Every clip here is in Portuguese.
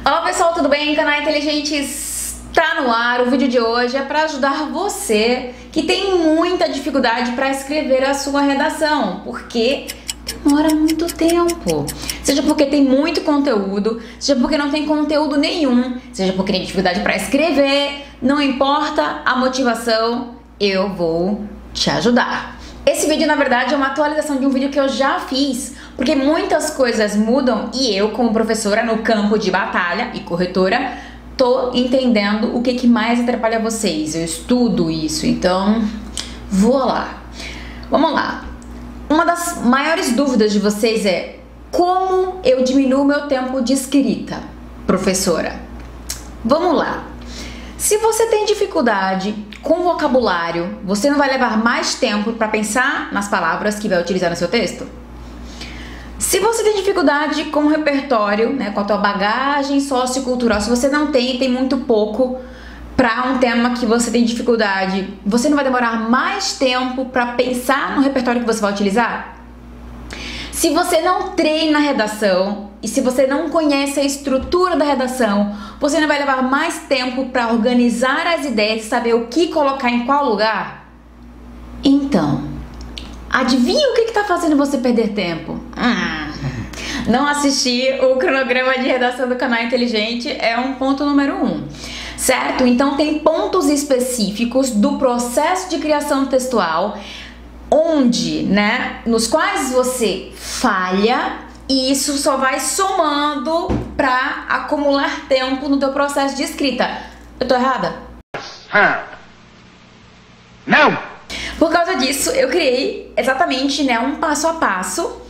Olá pessoal, tudo bem? Canal Inteligente está no ar. O vídeo de hoje é para ajudar você que tem muita dificuldade para escrever a sua redação, porque demora muito tempo. Seja porque tem muito conteúdo, seja porque não tem conteúdo nenhum, seja porque tem dificuldade para escrever, não importa a motivação, eu vou te ajudar. Esse vídeo, na verdade, é uma atualização de um vídeo que eu já fiz, porque muitas coisas mudam e eu, como professora no campo de batalha e corretora, tô entendendo o que mais atrapalha vocês. Eu estudo isso, então vou lá. Vamos lá. Uma das maiores dúvidas de vocês é: como eu diminuo meu tempo de escrita, professora? Vamos lá. Se você tem dificuldade com vocabulário, você não vai levar mais tempo para pensar nas palavras que vai utilizar no seu texto? Se você tem dificuldade com o repertório, com a tua bagagem sociocultural, se você não tem muito pouco para um tema que você tem dificuldade, você não vai demorar mais tempo para pensar no repertório que você vai utilizar? Se você não treina a redação e se você não conhece a estrutura da redação, você não vai levar mais tempo para organizar as ideias e saber o que colocar em qual lugar? Então, adivinha o que está fazendo você perder tempo? Não assistir o cronograma de redação do Canal Inteligente é um ponto número 1, certo? Então tem pontos específicos do processo de criação textual onde, nos quais você falha, e isso só vai somando para acumular tempo no teu processo de escrita. Eu tô errada? Não! Por causa disso, eu criei exatamente um passo a passo,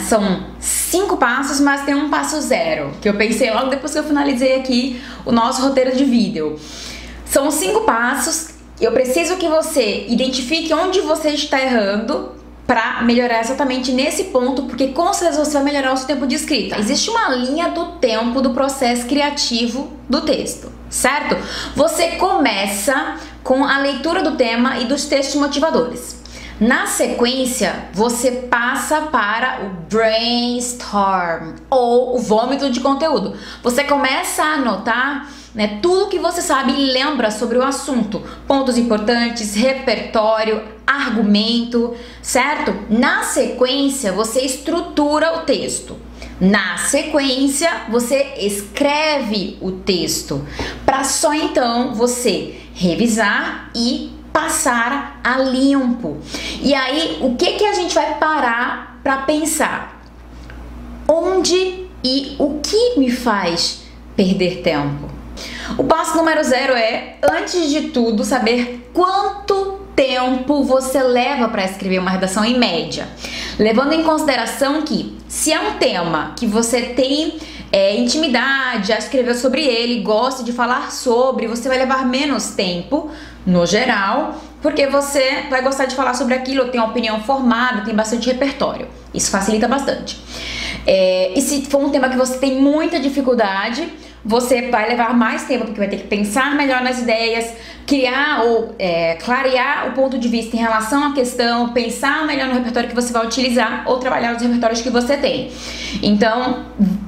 São 5 passos, mas tem um passo 0, que eu pensei logo depois que eu finalizei aqui o nosso roteiro de vídeo. São 5 passos. Eu preciso que você identifique onde você está errando para melhorar exatamente nesse ponto, porque com certeza você vai melhorar o seu tempo de escrita. Existe uma linha do tempo do processo criativo do texto, certo? Você começa com a leitura do tema e dos textos motivadores. Na sequência, você passa para o brainstorm, ou o vômito de conteúdo. Você começa a anotar tudo que você sabe e lembra sobre o assunto, pontos importantes, repertório, argumento, certo? Na sequência, você estrutura o texto. Na sequência, você escreve o texto, para só então você revisar e passar a limpo. E aí, o que a gente vai parar para pensar? Onde e o que me faz perder tempo? O passo número 0 é, antes de tudo, saber quanto tempo você leva para escrever uma redação em média. Levando em consideração que, se é um tema que você tem intimidade, já escreveu sobre ele, gosta de falar sobre, você vai levar menos tempo, no geral, porque você vai gostar de falar sobre aquilo, tem uma opinião formada, tem bastante repertório. Isso facilita bastante. E se for um tema que você tem muita dificuldade, você vai levar mais tempo, porque vai ter que pensar melhor nas ideias, criar ou clarear o ponto de vista em relação à questão, pensar melhor no repertório que você vai utilizar ou trabalhar nos repertórios que você tem. Então,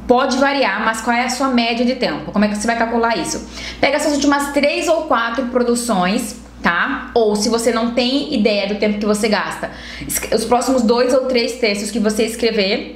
pode variar, mas qual é a sua média de tempo? Como é que você vai calcular isso? Pega essas últimas 3 ou 4 produções, tá? Ou se você não tem ideia do tempo que você gasta, os próximos 2 ou 3 textos que você escrever,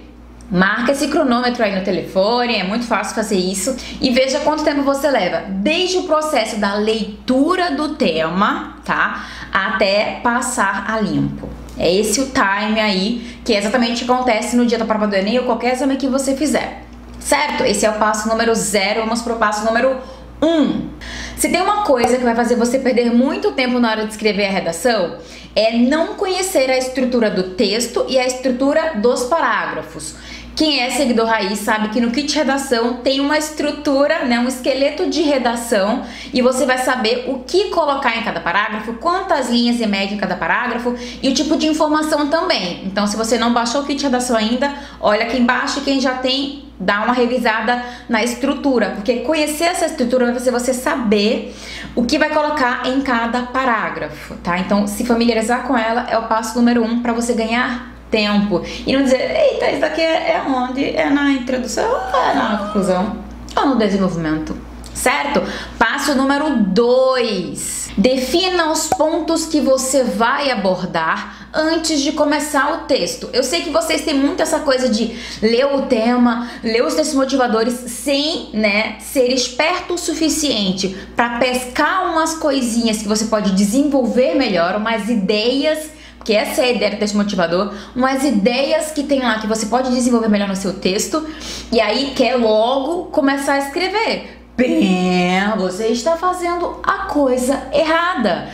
marca esse cronômetro aí no telefone, é muito fácil fazer isso, e veja quanto tempo você leva, desde o processo da leitura do tema, tá? Até passar a limpo. É esse o time aí, que é exatamente o que acontece no dia da prova do Enem ou qualquer exame que você fizer, certo? Esse é o passo número 0, vamos pro passo número 1. Se tem uma coisa que vai fazer você perder muito tempo na hora de escrever a redação, é não conhecer a estrutura do texto e a estrutura dos parágrafos. Quem é seguidor raiz sabe que no kit redação tem uma estrutura, um esqueleto de redação, e você vai saber o que colocar em cada parágrafo, quantas linhas em média em cada parágrafo e o tipo de informação também. Então, se você não baixou o kit redação ainda, olha aqui embaixo, e quem já tem, dá uma revisada na estrutura, porque conhecer essa estrutura vai fazer você saber o que vai colocar em cada parágrafo, tá? Então, se familiarizar com ela é o passo número 1 para você ganhar tempo e não dizer, eita, isso daqui é onde? É na introdução ou é na conclusão? ou no desenvolvimento, certo? Passo número 2. Defina os pontos que você vai abordar antes de começar o texto. Eu sei que vocês têm muito essa coisa de ler o tema, ler os textos motivadores sem, ser esperto o suficiente para pescar umas coisinhas que você pode desenvolver melhor, umas ideias, que essa é a ideia do texto motivador, umas ideias que tem lá que você pode desenvolver melhor no seu texto, e aí quer logo começar a escrever. Bem, você está fazendo a coisa errada.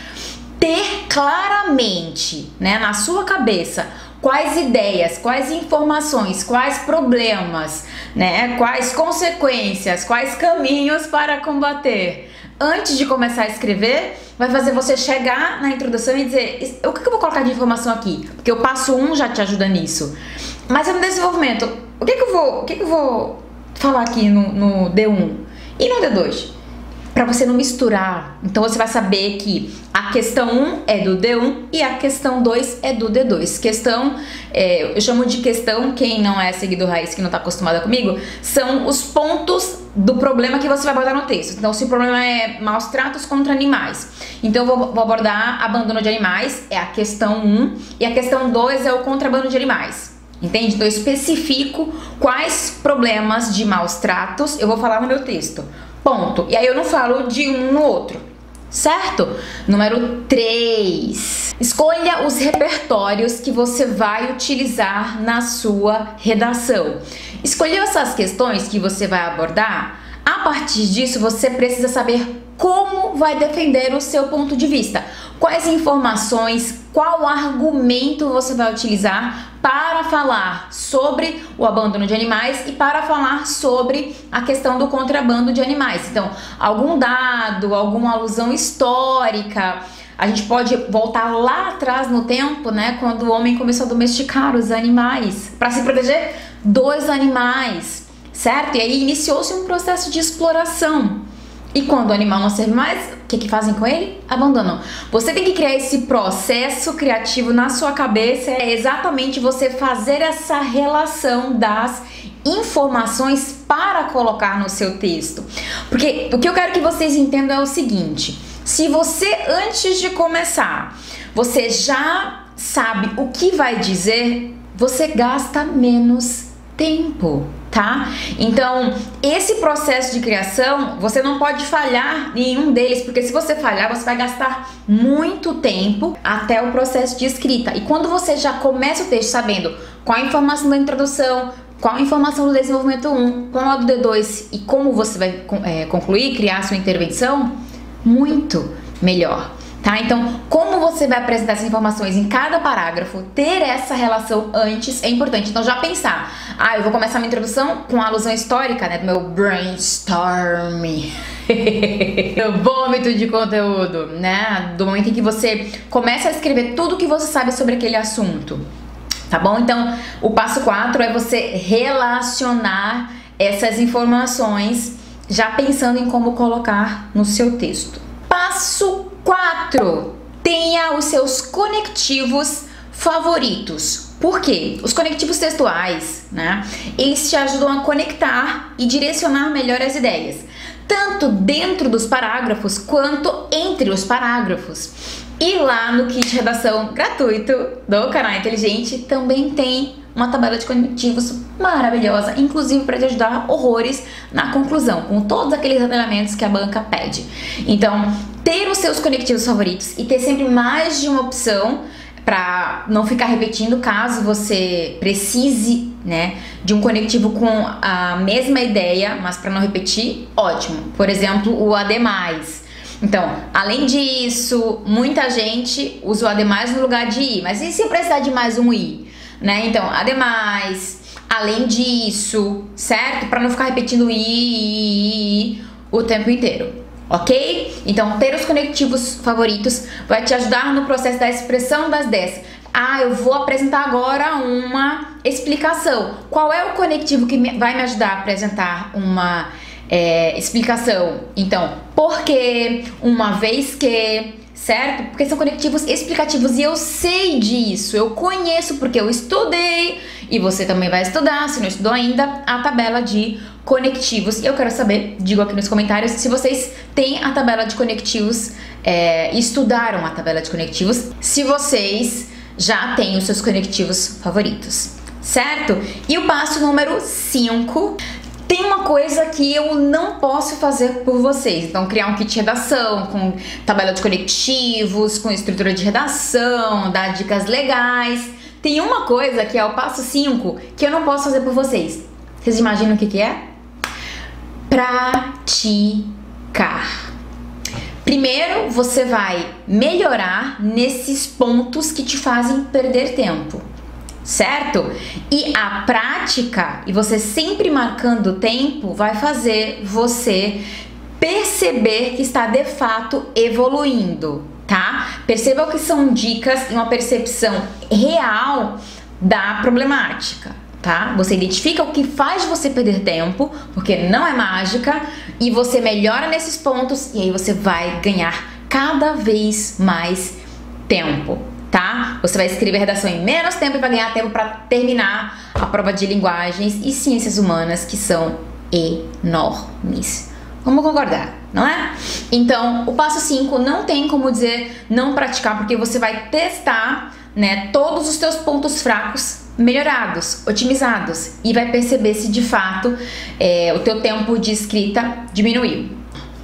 Ter claramente, na sua cabeça, quais ideias, quais informações, quais problemas, quais consequências, quais caminhos para combater antes de começar a escrever, vai fazer você chegar na introdução e dizer: o que eu vou colocar de informação aqui? Porque o passo 1 já te ajuda nisso. Mas no desenvolvimento, o que eu vou falar aqui no D1 e no D2? Para você não misturar. Então você vai saber que a questão 1 é do D1 e a questão 2 é do D2. Questão, eu chamo de questão, quem não é seguidor raiz, que não está acostumada comigo, são os pontos do problema que você vai abordar no texto. Então, se o problema é maus tratos contra animais, então eu vou abordar abandono de animais, é a questão 1, e a questão 2 é o contrabando de animais. Entende? Então eu especifico quais problemas de maus tratos eu vou falar no meu texto. Ponto. E aí eu não falo de um no outro, certo? Número 3. Escolha os repertórios que você vai utilizar na sua redação. Escolheu essas questões que você vai abordar? A partir disso, você precisa saber como vai defender o seu ponto de vista. Quais informações, qual argumento você vai utilizar para falar sobre o abandono de animais e para falar sobre a questão do contrabando de animais. Então, algum dado, alguma alusão histórica. A gente pode voltar lá atrás no tempo, quando o homem começou a domesticar os animais para se proteger dos animais, certo? E aí iniciou-se um processo de exploração. E quando o animal não serve mais, o que fazem com ele? Abandonam. Você tem que criar esse processo criativo na sua cabeça, é exatamente você fazer essa relação das informações para colocar no seu texto. Porque o que eu quero que vocês entendam é o seguinte: se você, antes de começar, você já sabe o que vai dizer, você gasta menos tempo, tá? Então, esse processo de criação, você não pode falhar em nenhum deles, porque se você falhar, você vai gastar muito tempo até o processo de escrita. E quando você já começa o texto sabendo qual a informação da introdução, qual a informação do desenvolvimento 1, qual a do D2 e como você vai concluir, criar a sua intervenção, muito melhor. Tá? Então, como você vai apresentar essas informações em cada parágrafo, ter essa relação antes é importante. Então, já pensar, eu vou começar minha introdução com a alusão histórica, do meu brainstorm, meu vômito de conteúdo, do momento em que você começa a escrever tudo que você sabe sobre aquele assunto, tá bom? Então, o passo 4 é você relacionar essas informações já pensando em como colocar no seu texto. Passo 4. Tenha os seus conectivos favoritos. Por quê? Os conectivos textuais, eles te ajudam a conectar e direcionar melhor as ideias, tanto dentro dos parágrafos quanto entre os parágrafos. E lá no kit redação gratuito do Canal Inteligente também tem uma tabela de conectivos maravilhosa, inclusive para te ajudar horrores na conclusão, com todos aqueles detalhamentos que a banca pede. Então, ter os seus conectivos favoritos e ter sempre mais de uma opção para não ficar repetindo caso você precise, de um conectivo com a mesma ideia, mas para não repetir, ótimo. Por exemplo, o ademais. Então, além disso, muita gente usa o ademais no lugar de i, mas e se eu precisar de mais um i? Então, ademais, além disso, certo? Para não ficar repetindo i o tempo inteiro, ok? Então, ter os conectivos favoritos vai te ajudar no processo da expressão das ideias. Eu vou apresentar agora uma explicação. Qual é o conectivo que vai me ajudar a apresentar uma explicação? Então, porque, uma vez que, certo? Porque são conectivos explicativos e eu sei disso, eu conheço porque eu estudei E você também vai estudar, se não estudou ainda, a tabela de conectivos. E eu quero saber, digo aqui nos comentários, se vocês têm a tabela de conectivos, estudaram a tabela de conectivos, se vocês já têm os seus conectivos favoritos, certo? E o passo número 5... tem uma coisa que eu não posso fazer por vocês. Então, criar um kit de redação com tabela de conectivos, com estrutura de redação, dar dicas legais. Tem uma coisa que é o passo 5 que eu não posso fazer por vocês. Vocês imaginam o que é? Praticar. Primeiro, você vai melhorar nesses pontos que te fazem perder tempo, certo? E a prática, e você sempre marcando o tempo, vai fazer você perceber que está de fato evoluindo, tá? Perceba que são dicas e uma percepção real da problemática, tá? Você identifica o que faz você perder tempo, porque não é mágica, e você melhora nesses pontos, e aí você vai ganhar cada vez mais tempo, tá? Você vai escrever redação em menos tempo e vai ganhar tempo para terminar a prova de linguagens e ciências humanas, que são enormes. Vamos concordar, não é? Então, o passo 5 não tem como dizer não praticar, porque você vai testar, né, todos os seus pontos fracos melhorados, otimizados, e vai perceber se de fato o teu tempo de escrita diminuiu.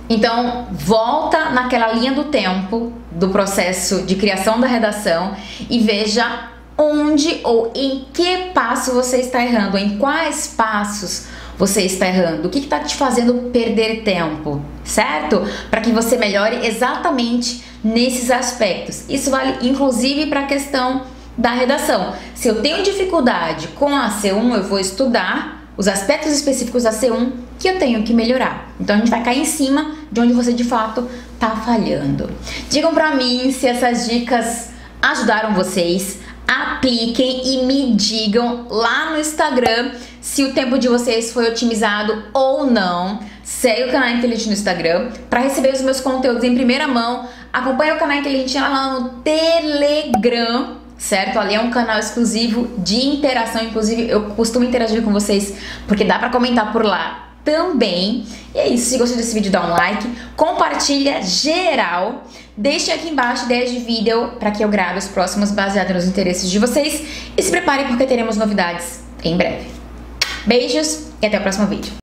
Então, volta naquela linha do tempo do processo de criação da redação e veja onde ou em que passo você está errando, em quais passos você está errando, o que está te fazendo perder tempo, certo? Para que você melhore exatamente nesses aspectos. Isso vale inclusive para a questão da redação. Se eu tenho dificuldade com a C1, eu vou estudar os aspectos específicos da C1 que eu tenho que melhorar. Então a gente vai cair em cima de onde você de fato tá falhando. Digam pra mim se essas dicas ajudaram vocês, apliquem e me digam lá no Instagram se o tempo de vocês foi otimizado ou não. Segue o Canal Inteligente no Instagram para receber os meus conteúdos em primeira mão. Acompanhe o Canal Inteligente lá no Telegram, certo? Ali é um canal exclusivo de interação, inclusive eu costumo interagir com vocês porque dá pra comentar por lá também. E é isso, se gostou desse vídeo dá um like, compartilha geral, deixe aqui embaixo ideias de vídeo para que eu grave os próximos baseados nos interesses de vocês e se preparem porque teremos novidades em breve. Beijos e até o próximo vídeo.